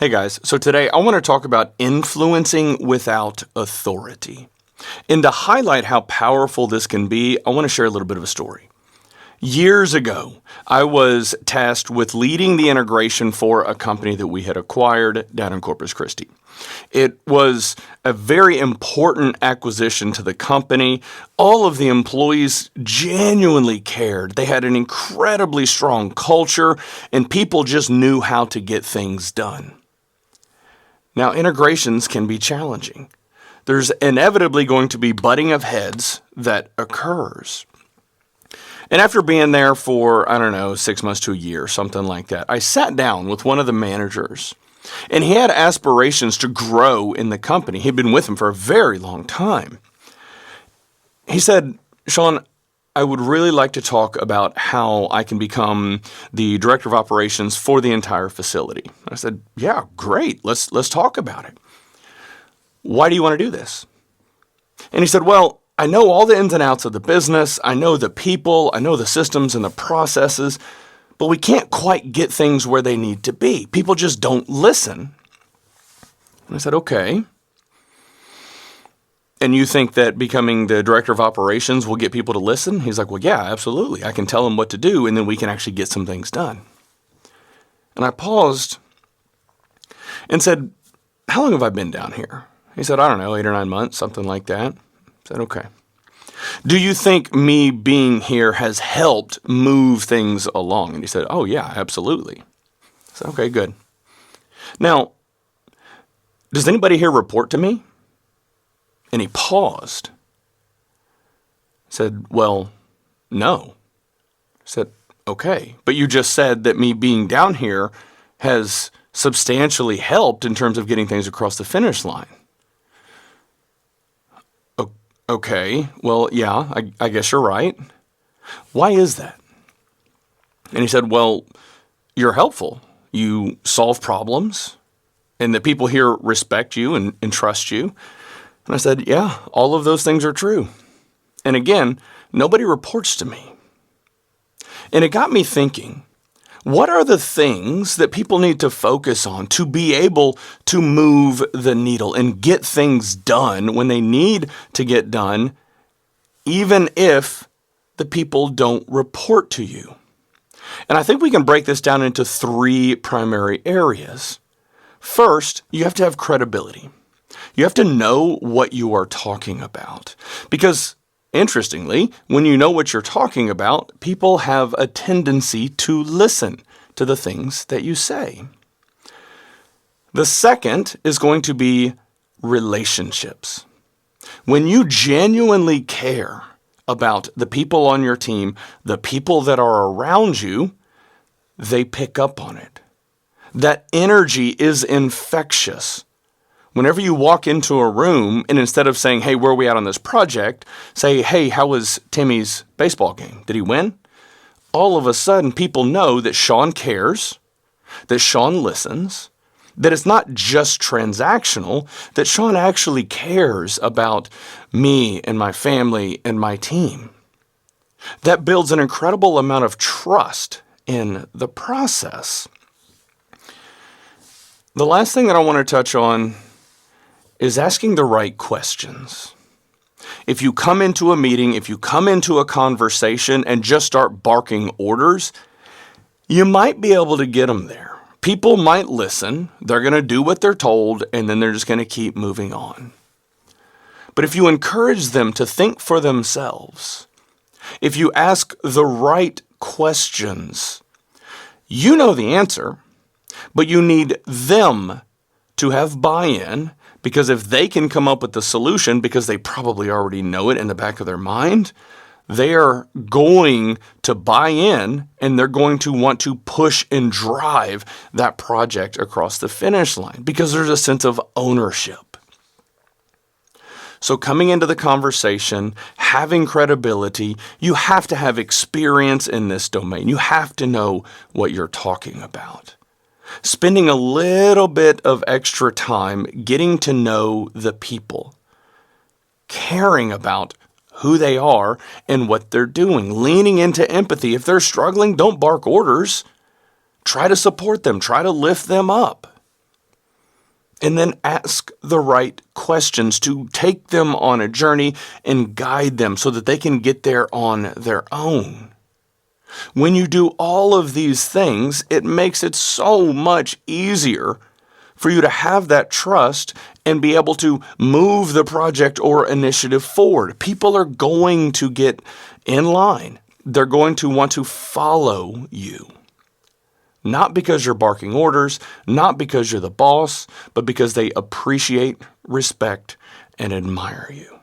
Hey guys, so today I want to talk about influencing without authority. And to highlight how powerful this can be, I want to share a little bit of a story. Years ago, I was tasked with leading the integration for a company that we had acquired down in Corpus Christi. It was a very important acquisition to the company. All of the employees genuinely cared. They had an incredibly strong culture, and people just knew how to get things done. Now, integrations can be challenging. There's inevitably going to be butting of heads that occurs. And after being there for, 6 months to a year, something like that, I sat down with one of the managers, and he had aspirations to grow in the company. He'd been with him for a very long time. He said, "Sean, I would really like to talk about how I can become the director of operations for the entire facility." I said, "Yeah, great. Let's talk about it. Why do you want to do this?" And he said, "Well, I know all the ins and outs of the business. I know the people. I know the systems and the processes, but we can't quite get things where they need to be. People just don't listen." And I said, "Okay. And you think that becoming the director of operations will get people to listen?" He's like, "Well, yeah, absolutely. I can tell them what to do, and then we can actually get some things done." And I paused and said, "How long have I been down here?" He said, "I don't know, 8 or 9 months, something like that." I said, "Okay. Do you think me being here has helped move things along?" And he said, "Oh, yeah, absolutely." I said, "Okay, good. Now, does anybody here report to me?" And he paused. I said, "Well, no." I said, "Okay, but you just said that me being down here has substantially helped in terms of getting things across the finish line." "Okay, well, yeah, I guess you're right. Why is that?" And he said, "Well, you're helpful. You solve problems, and the people here respect you and trust you." And I said, "Yeah, all of those things are true. And again, nobody reports to me." And it got me thinking, what are the things that people need to focus on to be able to move the needle and get things done when they need to get done, even if the people don't report to you? And I think we can break this down into 3 primary areas. First, you have to have credibility. You have to know what you are talking about. Because, interestingly, when you know what you're talking about, people have a tendency to listen to the things that you say. The second is going to be relationships. When you genuinely care about the people on your team, the people that are around you, they pick up on it. That energy is infectious. Whenever you walk into a room and instead of saying, "Hey, where are we at on this project?" say, "Hey, how was Timmy's baseball game? Did he win?" All of a sudden, people know that Sean cares, that Sean listens, that it's not just transactional, that Sean actually cares about me and my family and my team. That builds an incredible amount of trust in the process. The last thing that I want to touch on is asking the right questions. If you come into a meeting, if you come into a conversation and just start barking orders, you might be able to get them there. People might listen, they're going to do what they're told, and then they're just going to keep moving on. But if you encourage them to think for themselves, if you ask the right questions, you know the answer, but you need them to have buy-in. Because if they can come up with the solution, because they probably already know it in the back of their mind, they are going to buy in and they're going to want to push and drive that project across the finish line because there's a sense of ownership. So coming into the conversation, having credibility, you have to have experience in this domain. You have to know what you're talking about. Spending a little bit of extra time getting to know the people, caring about who they are and what they're doing, leaning into empathy. If they're struggling, don't bark orders. Try to support them. Try to lift them up. And then ask the right questions to take them on a journey and guide them so that they can get there on their own. When you do all of these things, it makes it so much easier for you to have that trust and be able to move the project or initiative forward. People are going to get in line. They're going to want to follow you. Not because you're barking orders, not because you're the boss, but because they appreciate, respect, and admire you.